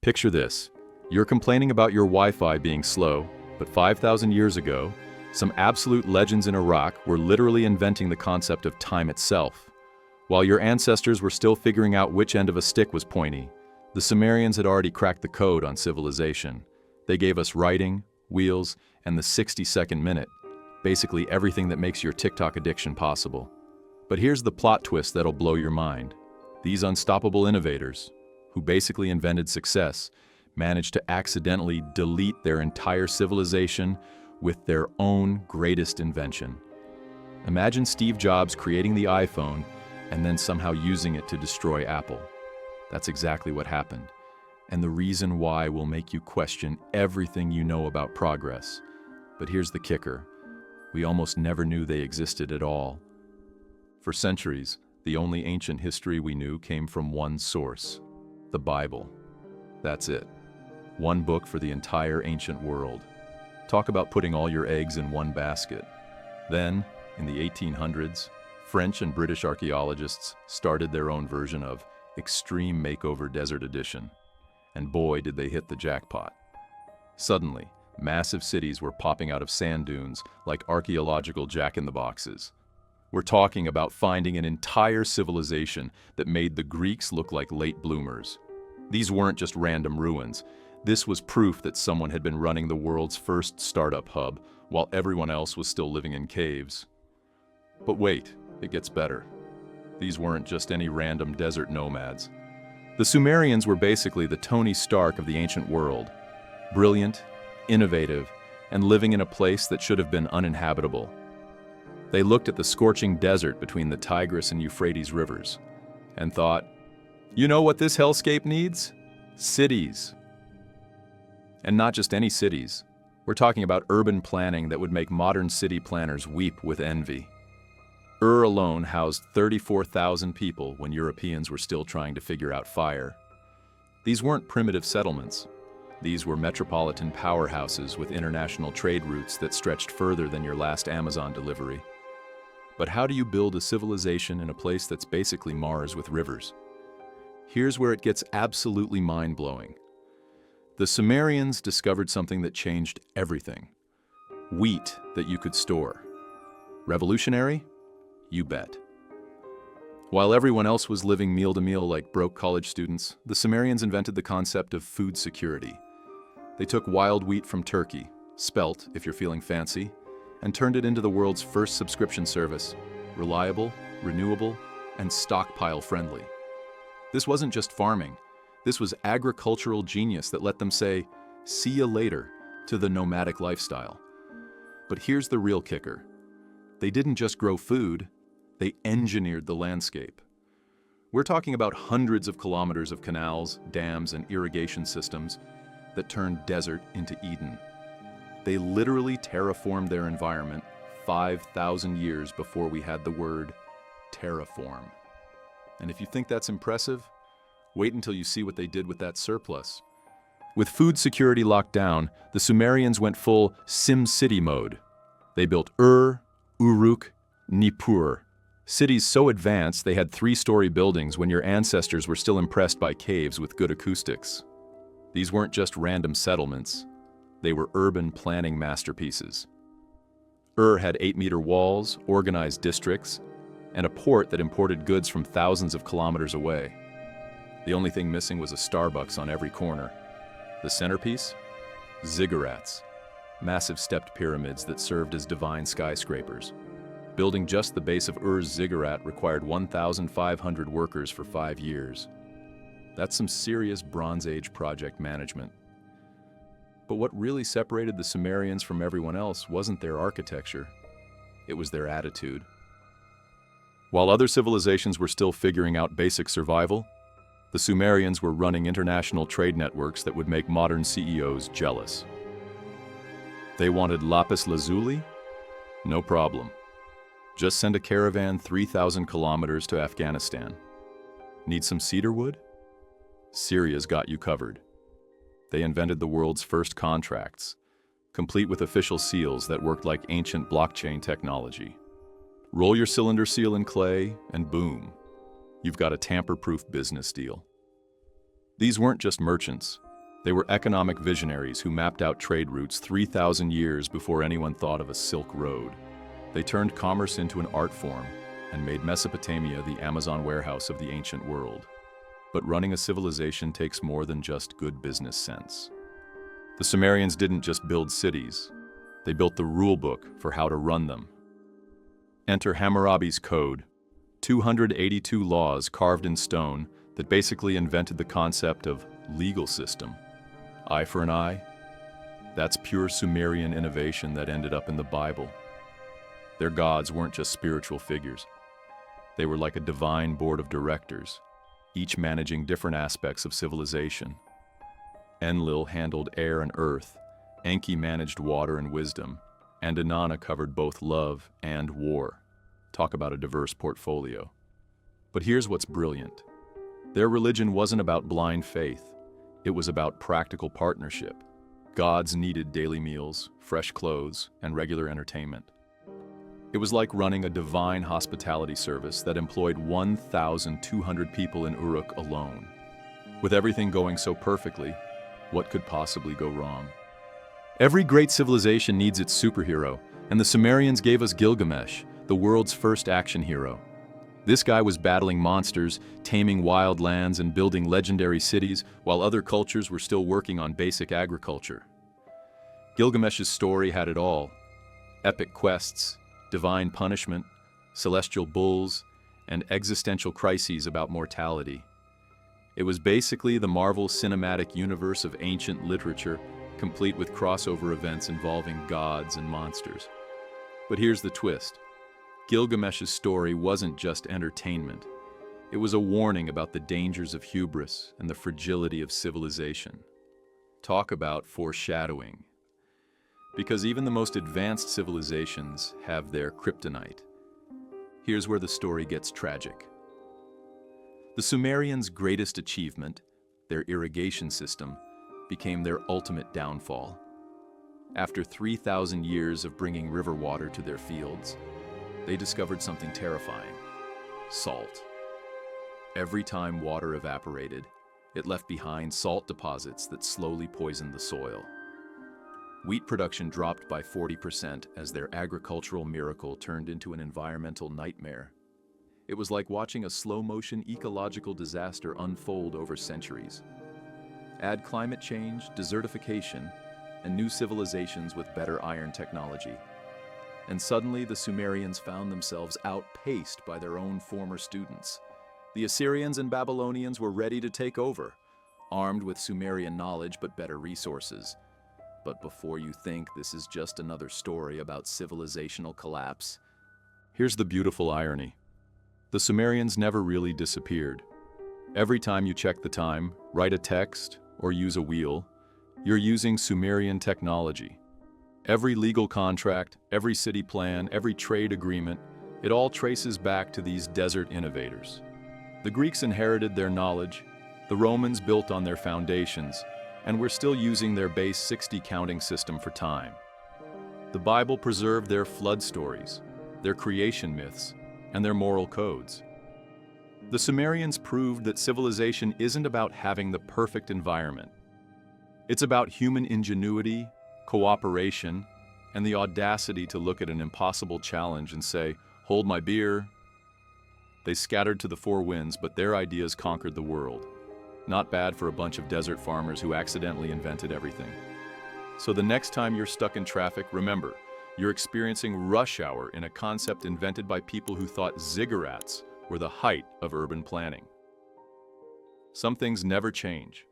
Picture this. You're complaining about your Wi-Fi being slow, but 5,000 years ago, some absolute legends in Iraq were literally inventing the concept of time itself. While your ancestors were still figuring out which end of a stick was pointy, the Sumerians had already cracked the code on civilization. They gave us writing, wheels, and the 60-second minute, basically everything that makes your TikTok addiction possible. But here's the plot twist that'll blow your mind. These unstoppable innovators, who basically invented success, managed to accidentally delete their entire civilization with their own greatest invention. Imagine Steve Jobs creating the iPhone and then somehow using it to destroy Apple. That's exactly what happened. And the reason why will make you question everything you know about progress. But here's the kicker. We almost never knew they existed at all. For centuries, the only ancient history we knew came from one source, the Bible. That's it. One book for the entire ancient world. Talk about putting all your eggs in one basket. Then, in the 1800s, French and British archaeologists started their own version of Extreme Makeover Desert Edition. And boy, did they hit the jackpot. Suddenly, massive cities were popping out of sand dunes like archaeological jack-in-the-boxes. We're talking about finding an entire civilization that made the Greeks look like late bloomers. These weren't just random ruins. This was proof that someone had been running the world's first startup hub while everyone else was still living in caves. But wait, it gets better. These weren't just any random desert nomads. The Sumerians were basically the Tony Stark of the ancient world. Brilliant, innovative, and living in a place that should have been uninhabitable. They looked at the scorching desert between the Tigris and Euphrates rivers and thought, you know what this hellscape needs? Cities. And not just any cities. We're talking about urban planning that would make modern city planners weep with envy. Ur alone housed 34,000 people when Europeans were still trying to figure out fire. These weren't primitive settlements. These were metropolitan powerhouses with international trade routes that stretched further than your last Amazon delivery. But how do you build a civilization in a place that's basically Mars with rivers? Here's where it gets absolutely mind-blowing. The Sumerians discovered something that changed everything. Wheat that you could store. Revolutionary? You bet. While everyone else was living meal to meal like broke college students, the Sumerians invented the concept of food security. They took wild wheat from Turkey, spelt if you're feeling fancy, and turned it into the world's first subscription service, reliable, renewable, and stockpile friendly. This wasn't just farming. This was agricultural genius that let them say, see ya later, to the nomadic lifestyle. But here's the real kicker. They didn't just grow food, they engineered the landscape. We're talking about hundreds of kilometers of canals, dams, and irrigation systems that turned desert into Eden. They literally terraformed their environment 5,000 years before we had the word terraform. And if you think that's impressive, wait until you see what they did with that surplus. With food security locked down, the Sumerians went full SimCity mode. They built Ur, Uruk, Nippur. Cities so advanced they had 3-story buildings when your ancestors were still impressed by caves with good acoustics. These weren't just random settlements. They were urban planning masterpieces. Ur had 8-meter walls, organized districts, and a port that imported goods from thousands of kilometers away. The only thing missing was a Starbucks on every corner. The centerpiece? Ziggurats, massive stepped pyramids that served as divine skyscrapers. Building just the base of Ur's ziggurat required 1,500 workers for 5 years. That's some serious Bronze Age project management. But what really separated the Sumerians from everyone else wasn't their architecture. It was their attitude. While other civilizations were still figuring out basic survival, the Sumerians were running international trade networks that would make modern CEOs jealous. They wanted lapis lazuli? No problem. Just send a caravan 3,000 kilometers to Afghanistan. Need some cedar wood? Syria's got you covered. They invented the world's first contracts, complete with official seals that worked like ancient blockchain technology. Roll your cylinder seal in clay, and boom, you've got a tamper-proof business deal. These weren't just merchants, They were economic visionaries who mapped out trade routes 3,000 years before anyone thought of a Silk Road. They turned commerce into an art form and made Mesopotamia the Amazon warehouse of the ancient world. But running a civilization takes more than just good business sense. The Sumerians didn't just build cities, they built the rule book for how to run them. Enter Hammurabi's code, 282 laws carved in stone that basically invented the concept of legal system. Eye for an eye? That's pure Sumerian innovation that ended up in the Bible. Their gods weren't just spiritual figures. They were like a divine board of directors, each managing different aspects of civilization. Enlil handled air and earth, Enki managed water and wisdom, and Inanna covered both love and war. Talk about a diverse portfolio. But here's what's brilliant. Their religion wasn't about blind faith. It was about practical partnership. Gods needed daily meals, fresh clothes, and regular entertainment. It was like running a divine hospitality service that employed 1,200 people in Uruk alone. With everything going so perfectly, what could possibly go wrong? Every great civilization needs its superhero, and the Sumerians gave us Gilgamesh, the world's first action hero. This guy was battling monsters, taming wild lands, and building legendary cities, while other cultures were still working on basic agriculture. Gilgamesh's story had it all: epic quests, divine punishment, celestial bulls, and existential crises about mortality. It was basically the Marvel Cinematic Universe of ancient literature, complete with crossover events involving gods and monsters. But here's the twist. Gilgamesh's story wasn't just entertainment. It was a warning about the dangers of hubris and the fragility of civilization. Talk about foreshadowing. Because even the most advanced civilizations have their kryptonite. Here's where the story gets tragic. The Sumerians' greatest achievement, their irrigation system, became their ultimate downfall. After 3,000 years of bringing river water to their fields, they discovered something terrifying: salt. Every time water evaporated, it left behind salt deposits that slowly poisoned the soil. Wheat production dropped by 40% as their agricultural miracle turned into an environmental nightmare. It was like watching a slow-motion ecological disaster unfold over centuries. Add climate change, desertification, and new civilizations with better iron technology. And suddenly the Sumerians found themselves outpaced by their own former students. The Assyrians and Babylonians were ready to take over, armed with Sumerian knowledge but better resources. But before you think this is just another story about civilizational collapse, here's the beautiful irony. The Sumerians never really disappeared. Every time you check the time, write a text, or use a wheel, you're using Sumerian technology. Every legal contract, every city plan, every trade agreement, it all traces back to these desert innovators. The Greeks inherited their knowledge, the Romans built on their foundations, and we're still using their base 60 counting system for time. The Bible preserved their flood stories, their creation myths, and their moral codes. The Sumerians proved that civilization isn't about having the perfect environment. It's about human ingenuity, cooperation, and the audacity to look at an impossible challenge and say, "Hold my beer." They scattered to the four winds, but their ideas conquered the world. Not bad for a bunch of desert farmers who accidentally invented everything. So the next time you're stuck in traffic, remember, you're experiencing rush hour in a concept invented by people who thought ziggurats were the height of urban planning. Some things never change.